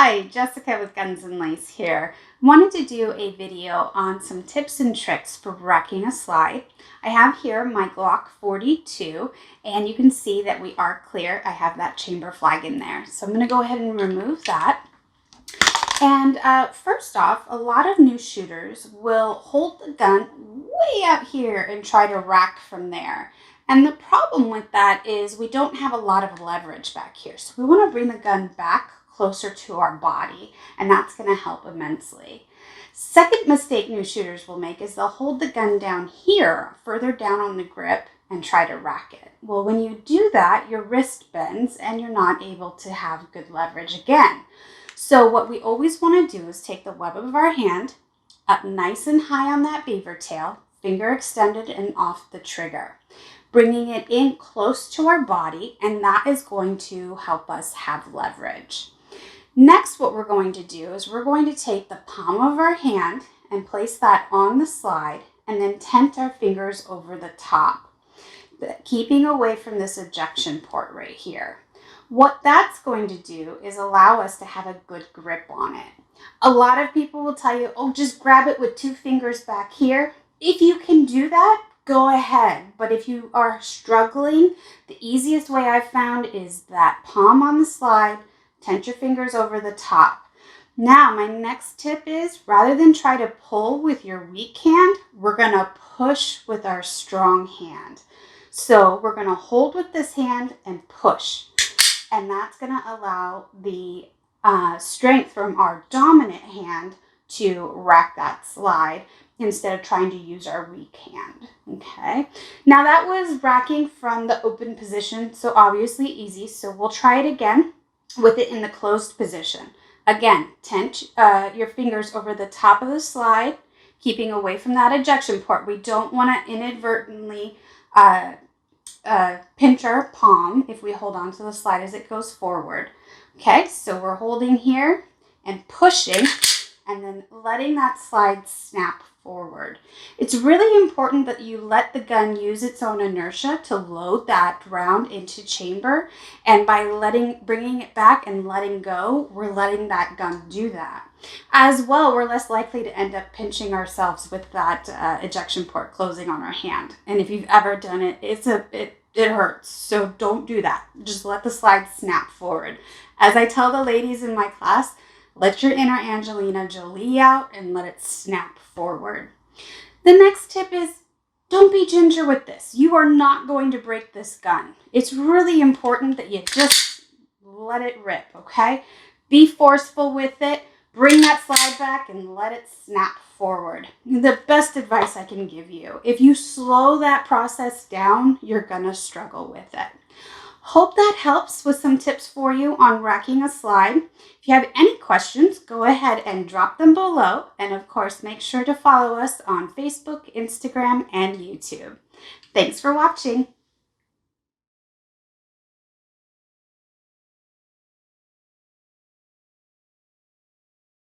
Hi, Jessica with Guns and Lace here. Wanted to do a video on some tips and tricks for racking a slide. I have here my Glock 42 and you can see that we are clear. I have that chamber flag in there. So I'm going to go ahead and remove that. And first off, a lot of new shooters will hold the gun way out here and try to rack from there. And the problem with that is we don't have a lot of leverage back here. So we want to bring the gun back closer to our body, and that's going to help immensely. Second mistake new shooters will make is they'll hold the gun down here, further down on the grip, and try to rack it. Well, when you do that, your wrist bends and you're not able to have good leverage again. So what we always want to do is take the web of our hand up nice and high on that beaver tail, finger extended and off the trigger, bringing it in close to our body, and that is going to help us have leverage. Next, what we're going to do is we're going to take the palm of our hand and place that on the slide and then tent our fingers over the top, keeping away from this ejection port right here. What that's going to do is allow us to have a good grip on it. A lot of people will tell you, oh, just grab it with two fingers back here. If you can do that, go ahead. But if you are struggling, the easiest way I've found is that palm on the slide, tent your fingers over the top. Now, my next tip is rather than try to pull with your weak hand, we're going to push with our strong hand. So we're going to hold with this hand and push. And that's going to allow the strength from our dominant hand to rack that slide instead of trying to use our weak hand. Okay. Now that was racking from the open position, so obviously easy. So we'll try it again with it in the closed position. Again, tent your fingers over the top of the slide, keeping away from that ejection port. We don't want to inadvertently pinch our palm if we hold on to the slide as it goes forward. Okay, so we're holding here and pushing and then letting that slide snap forward. It's really important that you let the gun use its own inertia to load that round into chamber, and by bringing it back and letting go, we're letting that gun do that. As well, we're less likely to end up pinching ourselves with that ejection port closing on our hand. And if you've ever done it, it hurts. So don't do that. Just let the slide snap forward. As I tell the ladies in my class, let your inner Angelina Jolie out and let it snap forward. The next tip is don't be ginger with this. You are not going to break this gun. It's really important that you just let it rip, okay? Be forceful with it. Bring that slide back and let it snap forward. The best advice I can give you. If you slow that process down, you're gonna struggle with it. Hope that helps with some tips for you on racking a slide. If you have any questions, go ahead and drop them below. And of course, make sure to follow us on Facebook, Instagram, and YouTube. Thanks for watching.